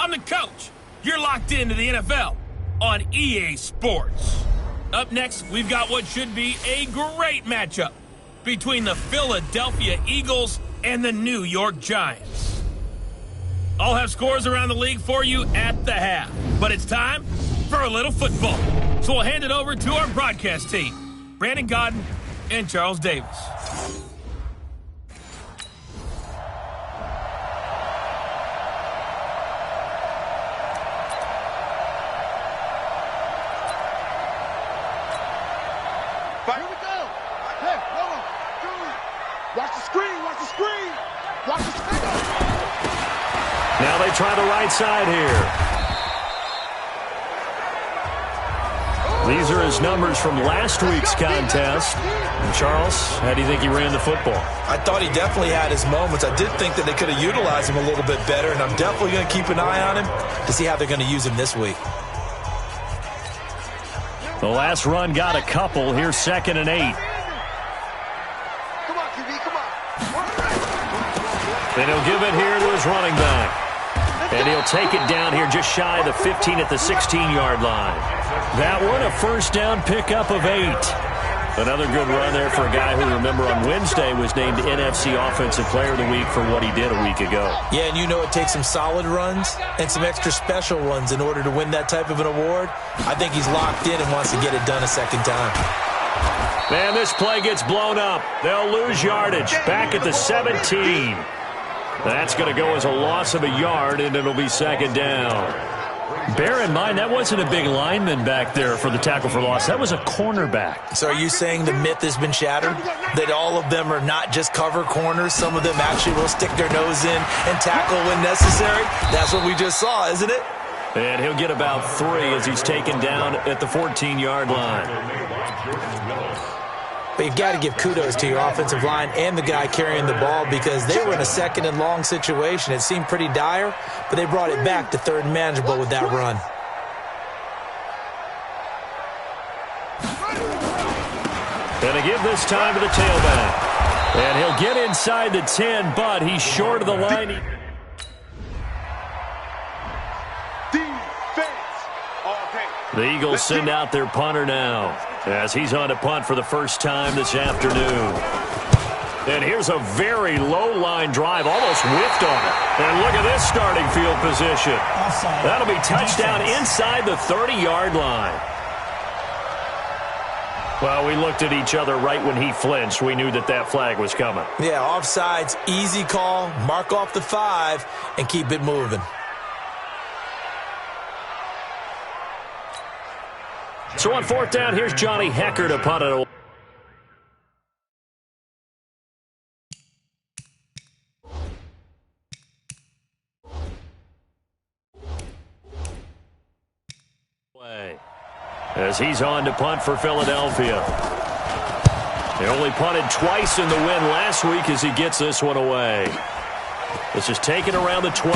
I'm the coach. You're locked into the NFL on EA Sports. Up next, we've got what should be a great matchup between the Philadelphia Eagles and the New York Giants. I'll have scores around the league for you at the half, but it's time for a little football. So we'll hand it over to our broadcast team, Brandon Godden and Charles Davis. Here we go. Hey, hold on. Watch the screen. Watch the screen. Watch the screen. Now they try the right side here. These are his numbers from last week's contest. And Charles, how do you think he ran the football? I thought he definitely had his moments. I did think that they could have utilized him a little bit better, and I'm definitely going to keep an eye on him to see how they're going to use him this week. The last run got a couple. Here's 2nd and 8. Come on, QB, come on. And he'll give it here to his running back. And he'll take it down here just shy of the 15 at the 16-yard line. That one, a first down pickup of 8. Another good run there for a guy who, remember, on Wednesday was named NFC Offensive Player of the Week for what he did a week ago. Yeah, and you know it takes some solid runs and some extra special runs in order to win that type of an award. I think he's locked in and wants to get it done a second time. Man, this play gets blown up. They'll lose yardage. Back at the 17. That's going to go as a loss of a yard, and it'll be 2nd down. Bear in mind, that wasn't a big lineman back there for the tackle for loss. That was a cornerback. So are you saying the myth has been shattered? That all of them are not just cover corners? Some of them actually will stick their nose in and tackle when necessary? That's what we just saw, isn't it? And he'll get about 3 as he's taken down at the 14-yard line. But you've got to give kudos to your offensive line and the guy carrying the ball because they were in a 2nd and long situation. It seemed pretty dire, but they brought it back to 3rd and manageable with that run. And they give this time to the tailback. And he'll get inside the 10, but he's short of the line. The Eagles send out their punter now as he's on to punt for the first time this afternoon. And here's a very low-line drive, almost whiffed on it. And look at this starting field position. That'll be touchdown inside the 30-yard line. Well, we looked at each other right when he flinched. We knew that that flag was coming. Yeah, offsides, easy call, mark off the 5, and keep it moving. So on 4th down, here's Johnny Hekker to punt it away. As he's on to punt for Philadelphia. They only punted twice in the win last week as he gets this one away. This is taken around the 12.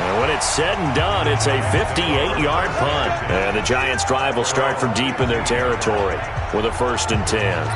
And when it's said and done, it's a 58-yard punt. And the Giants' drive will start from deep in their territory with a 1st and 10.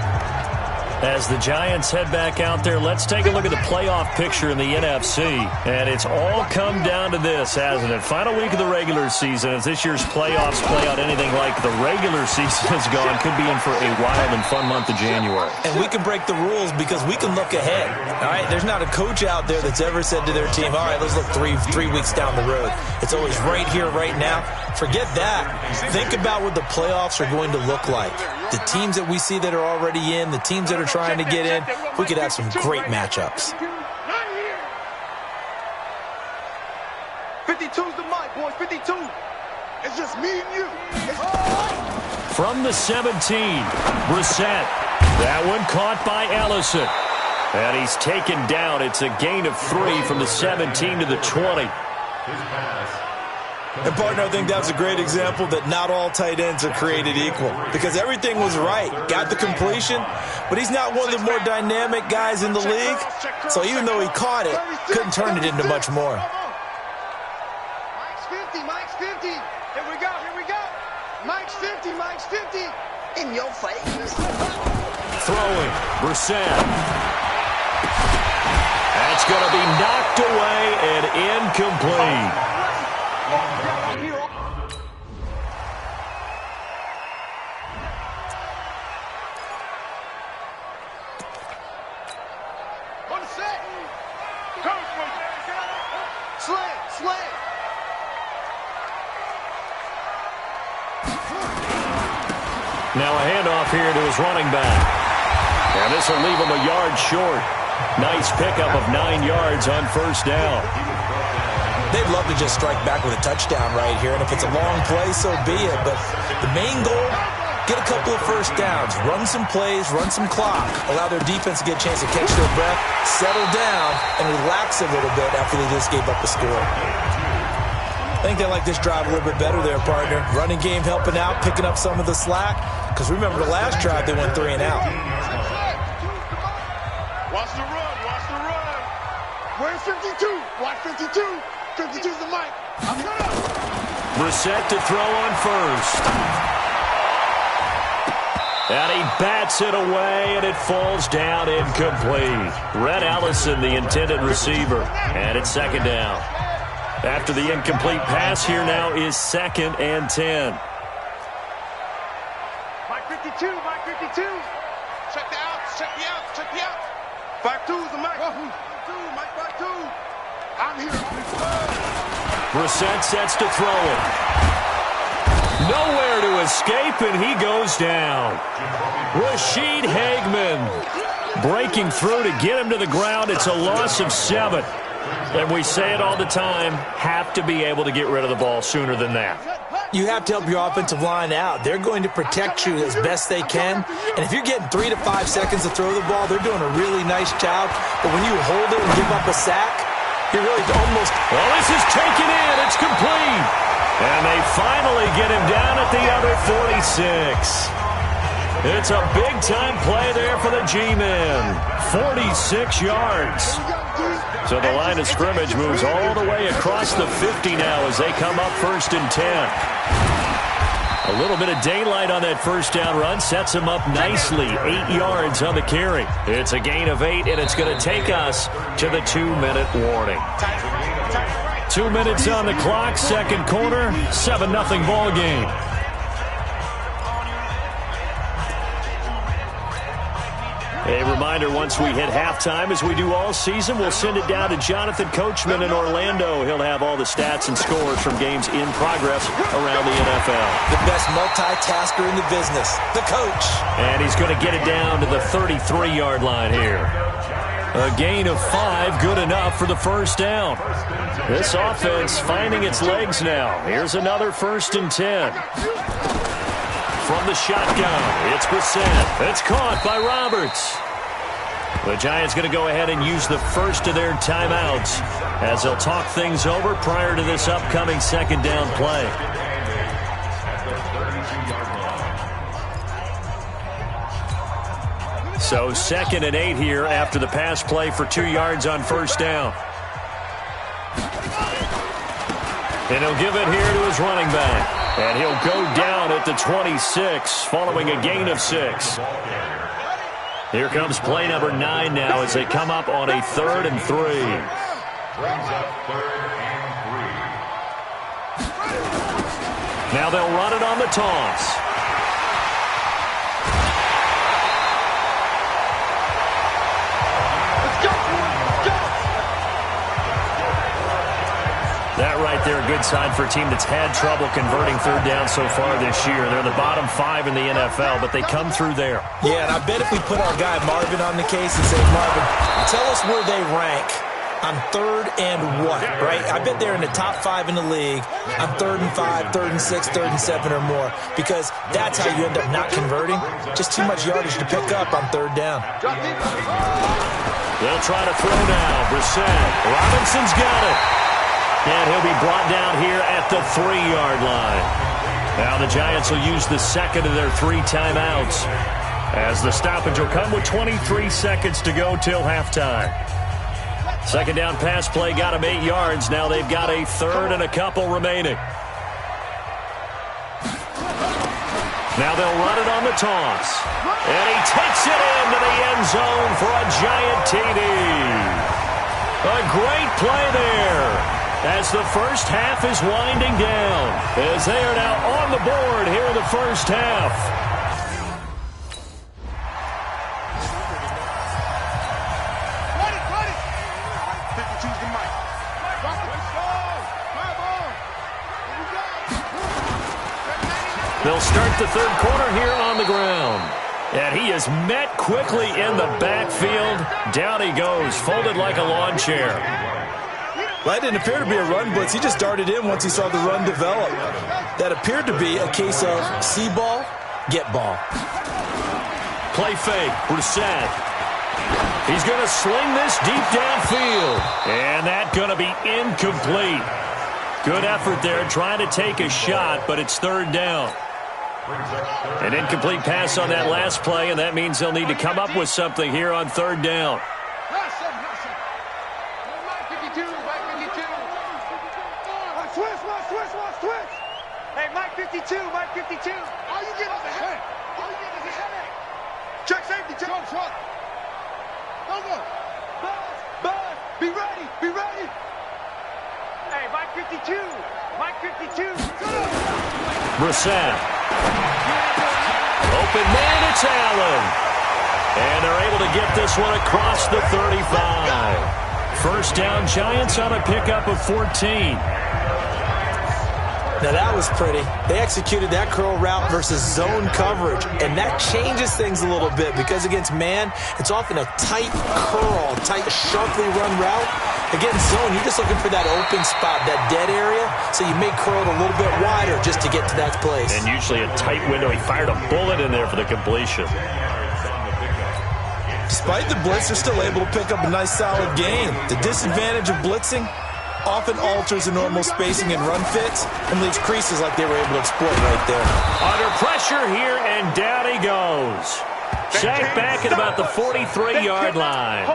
As the Giants head back out there, let's take a look at the playoff picture in the NFC. And it's all come down to this, hasn't it? Final week of the regular season. As this year's playoffs play out anything like the regular season has gone, could be in for a wild and fun month of January. And we can break the rules because we can look ahead. All right, there's not a coach out there that's ever said to their team, all right, let's look three weeks down the road. It's always right here, right now. Forget that. Think about what the playoffs are going to look like. The teams that we see that are already in, the teams that are trying to get in, we could have some great matchups. 52's the mic, boys. 52. It's just me and you. From the 17, Brissett. That one caught by Ellison. And he's taken down. It's a gain of 3 from the 17 to the 20. And, partner, I think that was a great example that not all tight ends are created equal because everything was right. Got the completion, but he's not one of the more dynamic guys in the league. So even though he caught it, couldn't turn it into much more. Mike's 50. Mike's 50. Here we go. Here we go. Mike's 50. Mike's 50. In your face. Throwing. Brissett. That's it's going to be knocked away and incomplete. Slam. Now a handoff here to his running back. And this will leave him a yard short. Nice pickup of 9 yards on first down. They'd love to just strike back with a touchdown right here, and if it's a long play, so be it. But the main goal, get a couple of first downs, run some plays, run some clock, allow their defense to get a chance to catch their breath, settle down, and relax a little bit after they just gave up a score. I think they like this drive a little bit better there, partner. Running game helping out, picking up some of the slack. Because remember the last drive, they went 3 and out. Watch the run. Where's 52? Watch 52. 52's the mic. I'm cut up. Brissett to throw on first. And he bats it away, and it falls down incomplete. Rhett Ellison, the intended receiver. And it's second down. After the incomplete pass, here now is 2nd and 10. Mike 52. Check the out. 52's the mic. Mike 52. I'm here. Brissett sets to throw it. Nowhere to escape, and he goes down. Rashid Hageman breaking through to get him to the ground. It's a loss of 7. And we say it all the time, have to be able to get rid of the ball sooner than that. You have to help your offensive line out. They're going to protect you as best they can. And if you're getting 3 to 5 seconds to throw the ball, they're doing a really nice job. But when you hold it and give up a sack, you're really almost... Well, this is taken in. It's complete. And they finally get him down at the other 46. It's a big-time play there for the G-men. 46 yards. So the line of scrimmage moves all the way across the 50 now as they come up 1st and 10. A little bit of daylight on that first down run sets him up nicely. 8 yards on the carry. It's a gain of 8, and it's going to take us to the 2-minute warning. 2 minutes on the clock, second quarter, 7-0 ball game. A reminder, once we hit halftime, as we do all season, we'll send it down to Jonathan Coachman in Orlando. He'll have all the stats and scores from games in progress around the NFL. The best multitasker in the business, the coach. And he's going to get it down to the 33-yard line here. A gain of 5, good enough for the first down. This offense finding its legs now. Here's another 1st and 10. From the shotgun, it's Brissett. It's caught by Roberts. The Giants going to go ahead and use the first of their timeouts as they'll talk things over prior to this upcoming second down play. So 2nd and 8 here after the pass play for 2 yards on first down. And he'll give it here to his running back. And he'll go down at the 26 following a gain of 6. Here comes play number 9 now as they come up on a 3rd and 3. Now they'll run it on the toss. That right there, a good sign for a team that's had trouble converting third down so far this year. They're in the bottom 5 in the NFL, but they come through there. Yeah, and I bet if we put our guy Marvin on the case and say, Marvin, tell us where they rank on 3rd and what, right? I bet they're in the top 5 in the league on 3rd and 5, 3rd and 6, 3rd and 7 or more, because that's how you end up not converting. Just too much yardage to pick up on 3rd down. They'll try to throw now. Brissett. Robinson's got it. And he'll be brought down here at the 3-yard line. Now the Giants will use the second of their 3 timeouts as the stoppage will come with 23 seconds to go till halftime. Second down pass play got him 8 yards. Now they've got a 3rd and a couple remaining. Now they'll run it on the toss. And he takes it into the end zone for a Giant TD. A great play there as the first half is winding down, as they are now on the board here in the first half. They'll start the third quarter here on the ground. And he is met quickly in the backfield. Down he goes, folded like a lawn chair. That didn't appear to be a run blitz. He just darted in once he saw the run develop. That appeared to be a case of see ball, get ball. Play fake, Brissett. He's going to sling this deep downfield. And that's going to be incomplete. Good effort there trying to take a shot, but it's third down. An incomplete pass on that last play, and that means they'll need to come up with something here on third down. Switch. Hey, Mike 52. All you get is a head. Check safety. Check. Go. Buzz. Be ready. Hey, Mike 52. Brissett. Open man, it's Allen. And they're able to get this one across the 35. First down, Giants on a pickup of 14. Now that was pretty. They executed that curl route versus zone coverage, and that changes things a little bit because against man, it's often a tight curl, sharply run route. Against zone, you're just looking for that open spot, that dead area, so you may curl it a little bit wider just to get to that place. And usually a tight window. He fired a bullet in there for the completion. Despite the blitz, they're still able to pick up a nice solid gain. The disadvantage of blitzing often alters the normal spacing and run fits and leaves creases like they were able to exploit right there. Under pressure here, and down he goes. Sacked back at about the 43-yard line.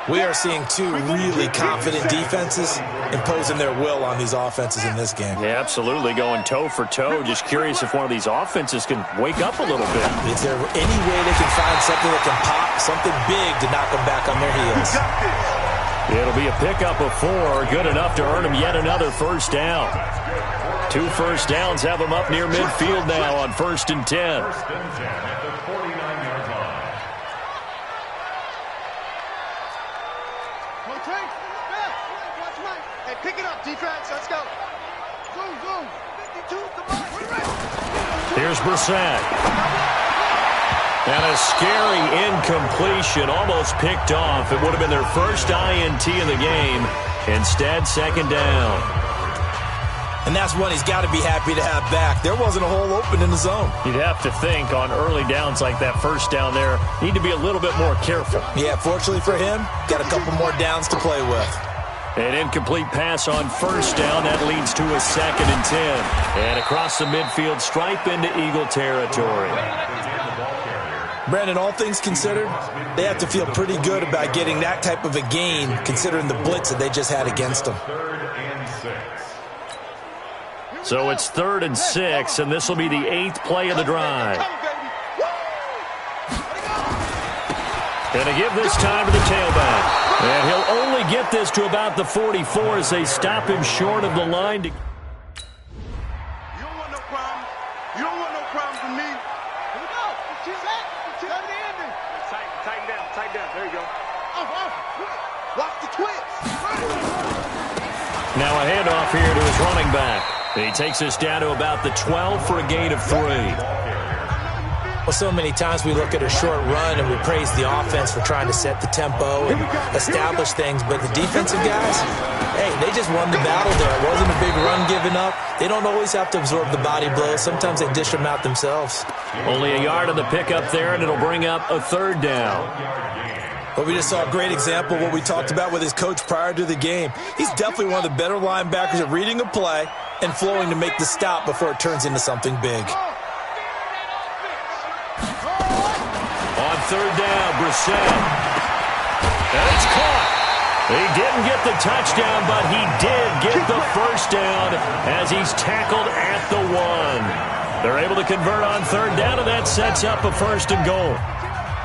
We are seeing two really confident defenses imposing their will on these offenses in this game. Yeah, absolutely, going toe for toe. Just curious if one of these offenses can wake up a little bit. Is there any way they can find something that can pop, something big to knock them back on their heels? It'll be a pickup of 4, good enough to earn him yet another first down. 2 first downs have him up near midfield now on 1st and 10. Hey, pick it up, defense. Let's go. Zoom. 52, come on. Here's Brissett. And a scary incompletion, almost picked off. It would have been their first INT in the game. Instead, second down. And that's one he's got to be happy to have back. There wasn't a hole open in the zone. You'd have to think on early downs like that first down there, need to be a little bit more careful. Yeah, fortunately for him, got a couple more downs to play with. An incomplete pass on first down. That leads to a 2nd and 10. And across the midfield, stripe into Eagle territory. Brandon, all things considered, they have to feel pretty good about getting that type of a gain considering the blitz that they just had against them. So it's 3rd and 6, and this will be the 8th play of the drive. Gonna give this time to the tailback. And he'll only get this to about the 44 as they stop him short of the line. You don't want no problem. You don't want no problem from me. Here we go. Tighten down. There you go. Watch the twist. Now a handoff here to his running back. He takes us down to about the 12 for a gain of 3. Well, so many times we look at a short run and we praise the offense for trying to set the tempo and establish things, but the defensive guys, hey, they just won the battle there. It wasn't a big run given up. They don't always have to absorb the body blows. Sometimes they dish them out themselves. Only a yard on the pickup there, and it'll bring up a 3rd down. But we just saw a great example of what we talked about with his coach prior to the game. He's definitely one of the better linebackers at reading a play and flowing to make the stop before it turns into something big. On 3rd down, Brissett. And it's caught. He didn't get the touchdown, but he did get the first down as he's tackled at the 1. They're able to convert on 3rd down, and that sets up a 1st and goal.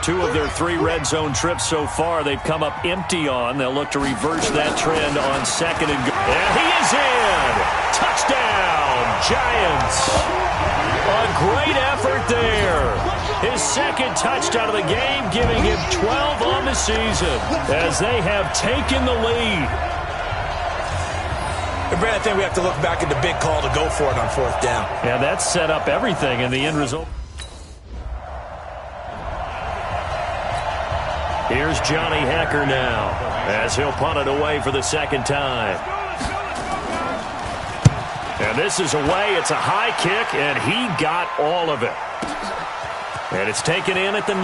2 of their 3 red zone trips so far, they've come up empty on. They'll look to reverse that trend on 2nd and goal. And he is in! Touchdown, Giants! A great effort there. His 2nd touchdown of the game, giving him 12 on the season as they have taken the lead. And Brad, I think we have to look back at the big call to go for it on 4th down. Yeah, that set up everything in the end result. Here's Johnny Hekker now as he'll punt it away for the 2nd time. And this is away. It's a high kick, and he got all of it. And it's taken in at the 9.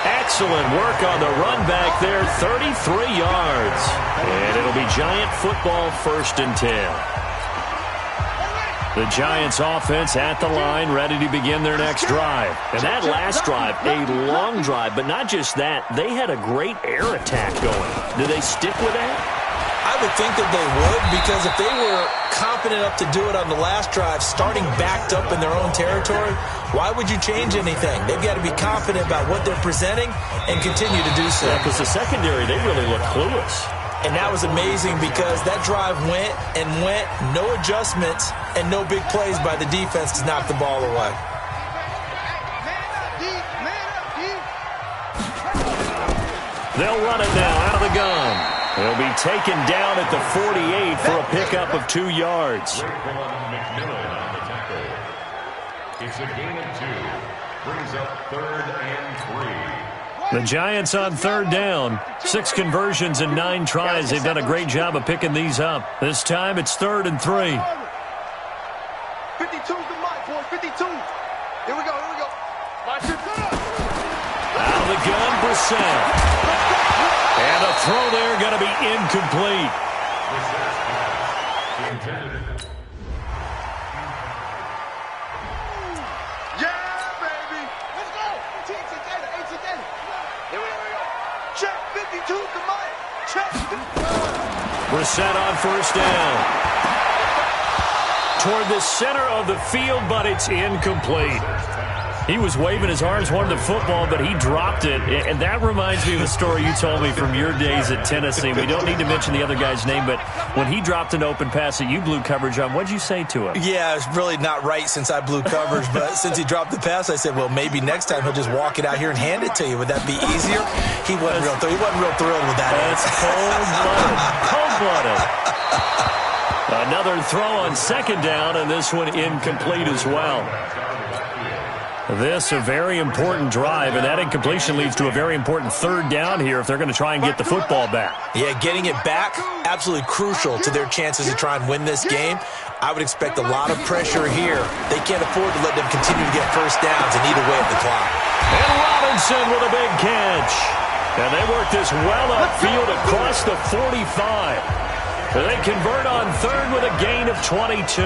Excellent work on the run back there, 33 yards. And it'll be Giant football, 1st and 10. The Giants offense at the line, ready to begin their next drive. And that last drive, a long drive, but not just that. They had a great air attack going. Do they stick with that? I would think that they would, because if they were confident enough to do it on the last drive, starting backed up in their own territory, why would you change anything? They've got to be confident about what they're presenting and continue to do so. Yeah, because the secondary, they really look clueless. And that was amazing because that drive went and went, no adjustments, and no big plays by the defense to knock the ball away. They'll run it now out of the gun. He'll be taken down at the 48 for a pickup of 2 yards. It's a gain of 2. Brings up 3rd and 3. The Giants on 3rd down. 6 conversions and 9 tries. They've done a great job of picking these up. This time it's 3rd and 3. 52's the mic, boy. 52. Here we go. Out of the gun, Brissett. And a throw there going to be incomplete. Brissett on 1st down. Toward the center of the field, but it's incomplete. He was waving his arms, wanted the football, but he dropped it. And that reminds me of a story you told me from your days at Tennessee. We don't need to mention the other guy's name, but when he dropped an open pass that you blew coverage on, what'd you say to him? Yeah, it's really not right since I blew coverage, but since he dropped the pass, I said, well, maybe next time he'll just walk it out here and hand it to you. Would that be easier? He wasn't real thrilled with that. That's cold-blooded. Another throw on 2nd down, and this one incomplete as well. This a very important drive, and that incompletion leads to a very important 3rd down here if they're going to try and get the football back. Yeah, getting it back, absolutely crucial to their chances to try and win this game. I would expect a lot of pressure here. They can't afford to let them continue to get 1st downs and eat away at the clock. And Robinson with a big catch. And they work this well upfield across the 45. They convert on 3rd with a gain of 22.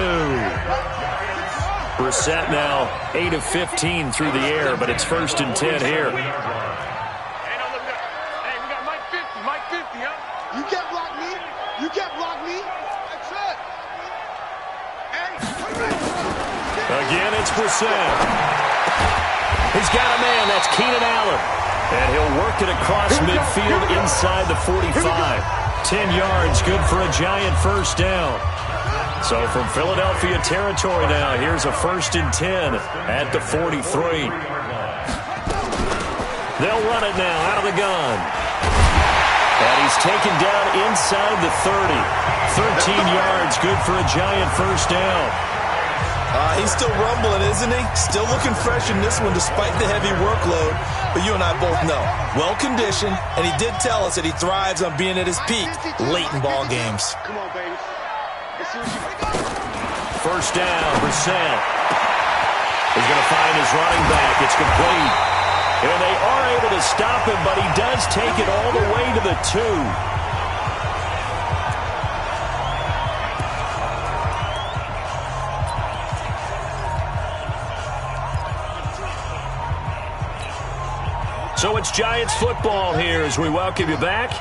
Brissett now 8 of 15 through the air, but it's 1st and 10 here. Hey, we got Mike 50, huh? You can't block me. That's it. Again, it's Brissett. He's got a man. That's Keenan Allen. And he'll work it across midfield inside the 45. 10 yards, good for a Giant 1st down. So from Philadelphia territory now, here's a 1st and 10 at the 43. They'll run it now out of the gun. And he's taken down inside the 30. 13 yards, good for a Giant 1st down. He's still rumbling, isn't he? Still looking fresh in this one despite the heavy workload. But you and I both know, well-conditioned, and he did tell us that he thrives on being at his peak late in ball games. Come on, baby. Let's see what you got. 1st down, Brissett. He's going to find his running back. It's complete. And they are able to stop him, but he does take it all the way to the 2. So it's Giants football here as we welcome you back.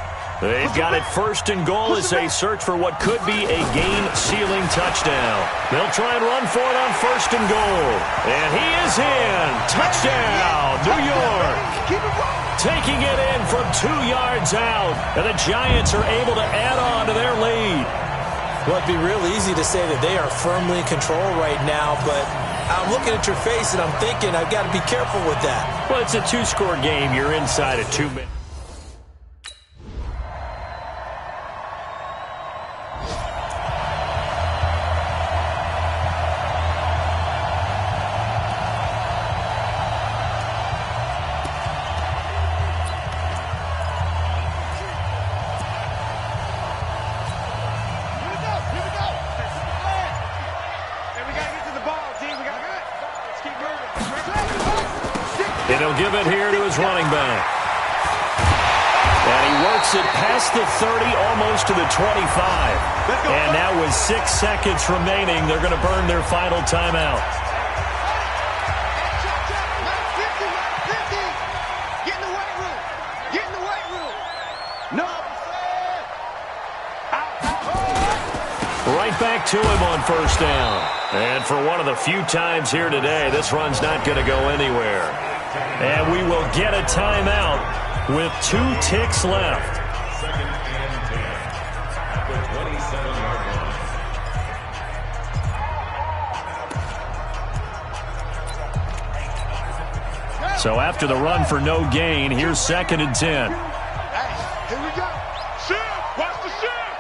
They've got it first and goal as they search for what could be a game-sealing touchdown. They'll try and run for it on first and goal. And he is in. Touchdown, New York. Taking it in from 2 yards out. And the Giants are able to add on to their lead. Well, it'd be real easy to say that they are firmly in control right now, but I'm looking at your face and I'm thinking I've got to be careful with that. Well, it's a 2-score game. You're inside of 2 minutes. And he'll give it here to his running back. And he works it past the 30, almost to the 25. And now with 6 seconds remaining, they're going to burn their final timeout. Get in the weight room. Get in the weight room. No. Right back to him on first down. And for one of the few times here today, this run's not going to go anywhere. And we will get a timeout with 2 ticks left. Second and 10 at the 27-yard line. So after the run for no gain, here's second and 10. Hey, here we go. Shift. Watch the shift.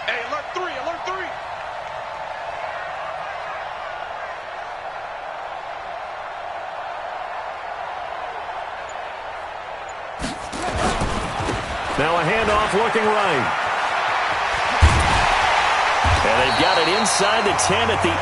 Hey, alert 3. Alert 3. Now a handoff looking right. And they've got it inside the 10 at the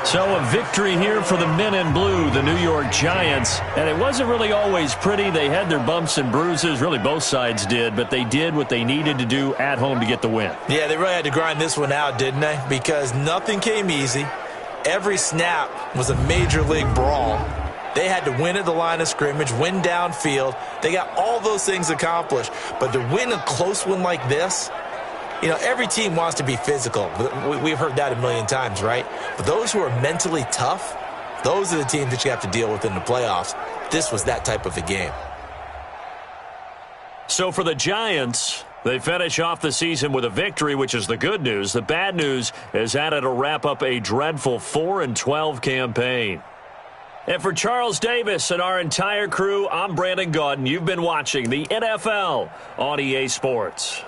8. So a victory here for the men in blue, the New York Giants. And it wasn't really always pretty. They had their bumps and bruises. Really, both sides did. But they did what they needed to do at home to get the win. Yeah, they really had to grind this one out, didn't they? Because nothing came easy. Every snap was a major league brawl. They had to win at the line of scrimmage, win downfield. They got all those things accomplished. But to win a close one like this, you know, every team wants to be physical. We've heard that a million times, right? But those who are mentally tough, those are the teams that you have to deal with in the playoffs. This was that type of a game. So for the Giants, they finish off the season with a victory, which is the good news. The bad news is that it'll wrap up a dreadful 4-12 campaign. And for Charles Davis and our entire crew, I'm Brandon Gaudin. You've been watching the NFL on EA Sports.